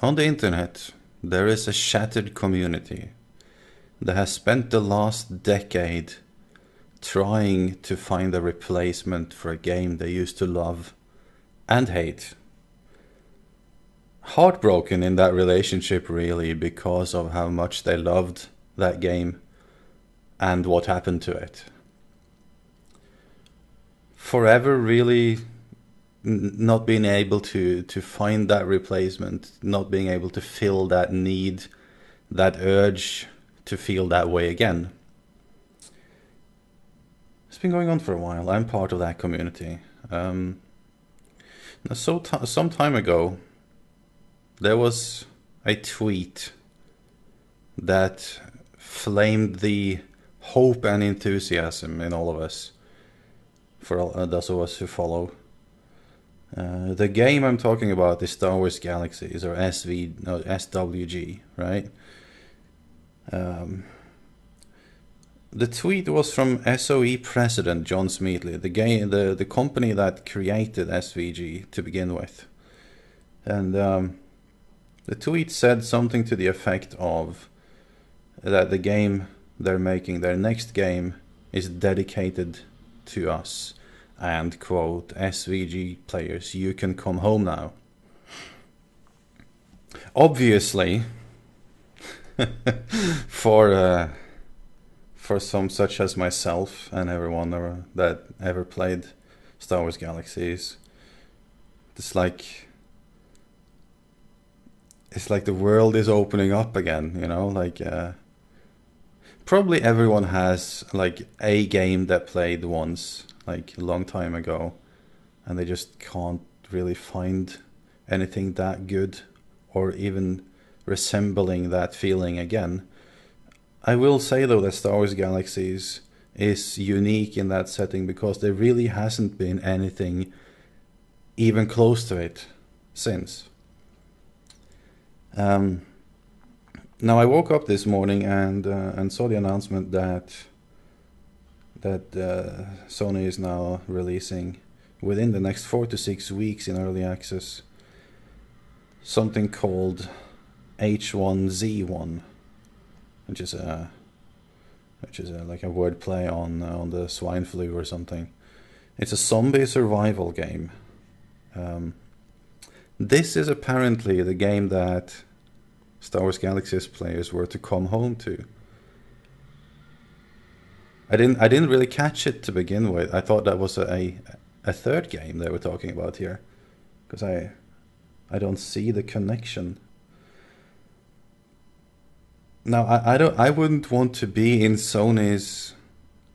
On the internet, there is a shattered community that has spent the last decade trying to find a replacement for a game they used to love and hate. Heartbroken in that relationship, really, because of how much they loved that game and what happened to it. Forever really not being able to find that replacement, not being able to fill that need, that urge to feel that way again. It's been going on for a while. I'm part of that community. Some time ago, there was a tweet that flamed the hope and enthusiasm in all of us, for those of us who follow. The game I'm talking about is Star Wars Galaxies, or SWG, right? The tweet was from SOE President John Smedly, the company that created SVG to begin with. And the tweet said something to the effect of that the game they're making, their next game, is dedicated to us. And, quote, SWG Players, you can come home now. Obviously, for some such as myself and everyone that ever played Star Wars Galaxies, it's like the world is opening up again, you know, like probably everyone has like a game that played once, like a long time ago, and they just can't really find anything that good or even resembling that feeling again. I will say though that Star Wars Galaxies is unique in that setting because there really hasn't been anything even close to it since. Now I woke up this morning and saw the announcement that Sony is now releasing within the next 4 to 6 weeks in early access something called H1Z1, which is like a wordplay on the swine flu or something. It's a zombie survival game. This is apparently the game that Star Wars Galaxies players were to come home to. I didn't really catch it to begin with. I thought that was a third game they were talking about here, because I don't see the connection. Now I wouldn't want to be in Sony's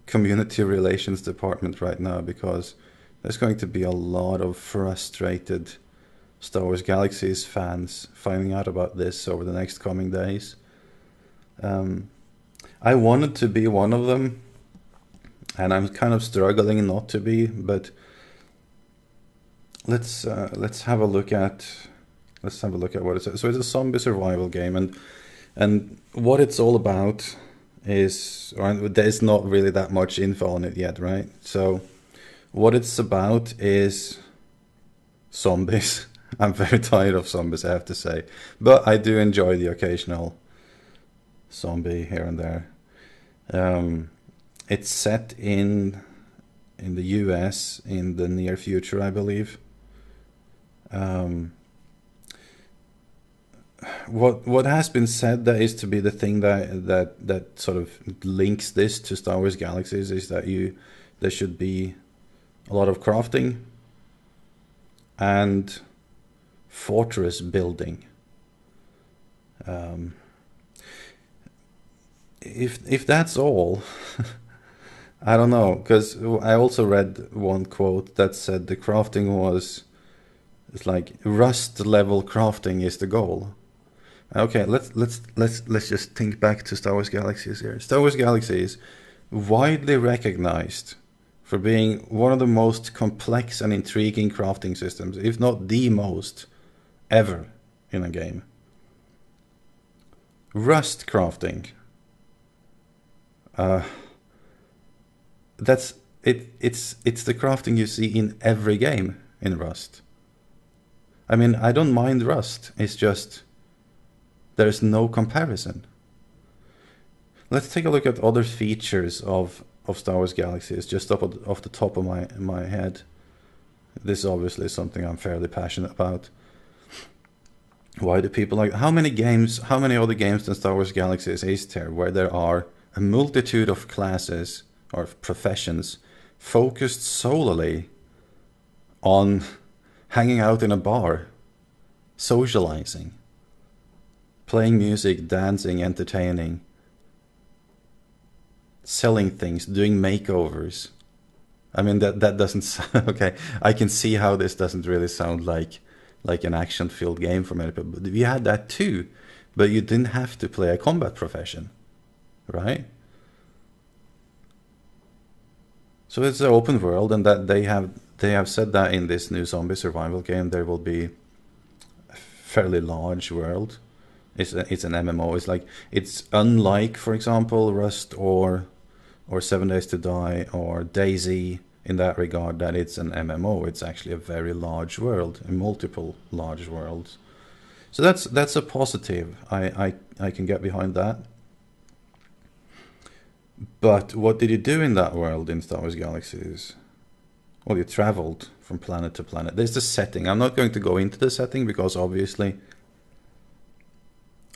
community relations department right now, because there's going to be a lot of frustrated Star Wars Galaxies fans finding out about this over the next coming days. I wanted to be one of them, and I'm kind of struggling not to be, but let's have a look at what it says. So it's a zombie survival game, and what it's all about is, there's not really that much info on it yet, right? So what it's about is zombies. I'm very tired of zombies, I have to say, but I do enjoy the occasional zombie here and there. It's set in the US in the near future, I believe. What has been said that is to be the thing that sort of links this to Star Wars Galaxies is that there should be a lot of crafting and fortress building. If that's all, I don't know, because I also read one quote that said the crafting it's like Rust level crafting is the goal. Okay, let's just think back to Star Wars Galaxies here. Star Wars Galaxies, widely recognized for being one of the most complex and intriguing crafting systems, if not the most ever in a game. Rust crafting. That's it. It's the crafting you see in every game in Rust. I mean, I don't mind Rust. It's just There's no comparison. Let's take a look at other features of Star Wars Galaxies, just off the top of my head. This is obviously something I'm fairly passionate about. Why do people like... How many other games than Star Wars Galaxies is there where there are a multitude of classes or professions focused solely on hanging out in a bar, socializing, playing music, dancing, entertaining, selling things, doing makeovers? I mean, that doesn't... Okay, I can see how this doesn't really sound like an action-filled game for many people. But you had that too, but you didn't have to play a combat profession, right? So it's an open world, and that they have said that in this new zombie survival game there will be a fairly large world. It's an MMO. It's unlike, for example, Rust or 7 Days to Die or DayZ in that regard, that it's an MMO. It's actually a very large world, multiple large worlds. So that's a positive. I can get behind that. But what did you do in that world in Star Wars Galaxies? Well, you traveled from planet to planet. There's the setting. I'm not going to go into the setting because obviously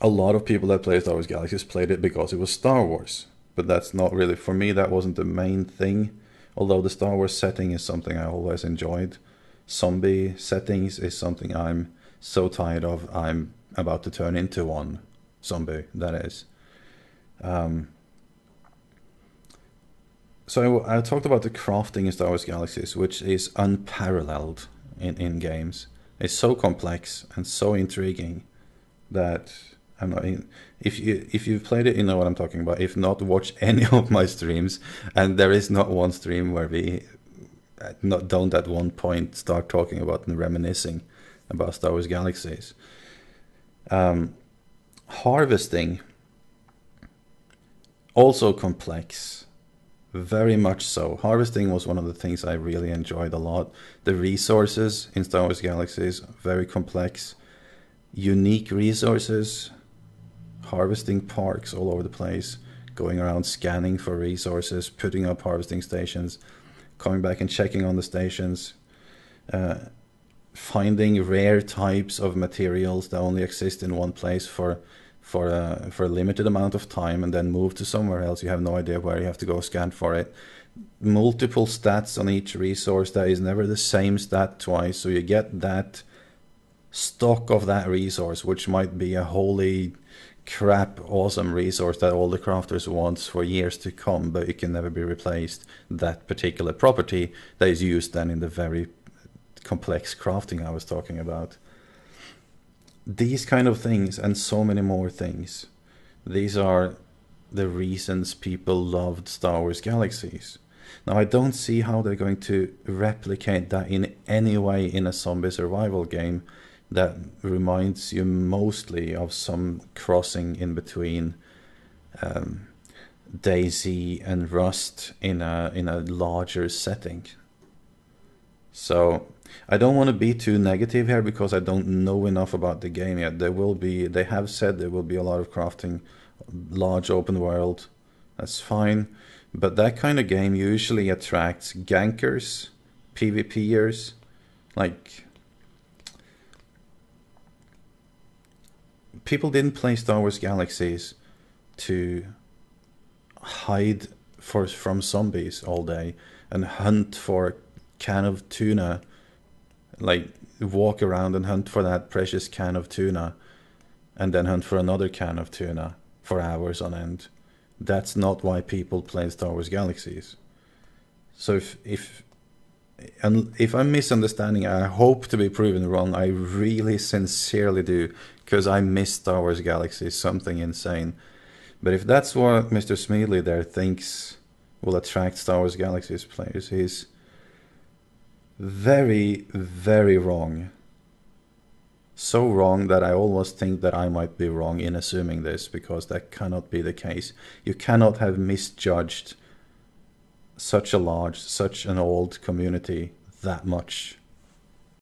a lot of people that play Star Wars Galaxies played it because it was Star Wars. But that's not really, for me, that wasn't the main thing. Although the Star Wars setting is something I always enjoyed. Zombie settings is something I'm so tired of. I'm about to turn into one. Zombie, that is. So I talked about the crafting in Star Wars Galaxies, which is unparalleled in games. It's so complex and so intriguing that I'm not in, if you've played it, you know what I'm talking about. If not, watch any of my streams, and there is not one stream where we don't at one point start talking about and reminiscing about Star Wars Galaxies. Harvesting, also complex, very much so. Harvesting was one of the things I really enjoyed a lot. The resources in Star Wars Galaxies, very complex, unique resources. Harvesting parks all over the place, going around scanning for resources, putting up harvesting stations, coming back and checking on the stations, finding rare types of materials that only exist in one place for a limited amount of time and then move to somewhere else. You have no idea where you have to go scan for it. Multiple stats on each resource that is never the same stat twice, so you get that stock of that resource, which might be a holy crap awesome resource that all the crafters want for years to come, but it can never be replaced. That particular property that is used then in the very complex crafting I was talking about. These kind of things and so many more things, these are the reasons people loved Star Wars Galaxies. Now I don't see how they're going to replicate that in any way in a zombie survival game that reminds you mostly of some crossing in between DayZ and Rust in a larger setting. So I don't want to be too negative here because I don't know enough about the game yet. They have said there will be a lot of crafting, large open world. That's fine, but that kind of game usually attracts gankers, PvPers, like. People didn't play Star Wars Galaxies to hide from zombies all day and hunt for a can of tuna, like walk around and hunt for that precious can of tuna and then hunt for another can of tuna for hours on end. That's not why people play Star Wars Galaxies. So if I'm misunderstanding, I hope to be proven wrong. I really sincerely do, because I miss Star Wars Galaxies, something insane. But if that's what Mr. Smedly there thinks will attract Star Wars Galaxies players, he's very, very wrong. So wrong that I almost think that I might be wrong in assuming this, because that cannot be the case. You cannot have misjudged such an old community that much.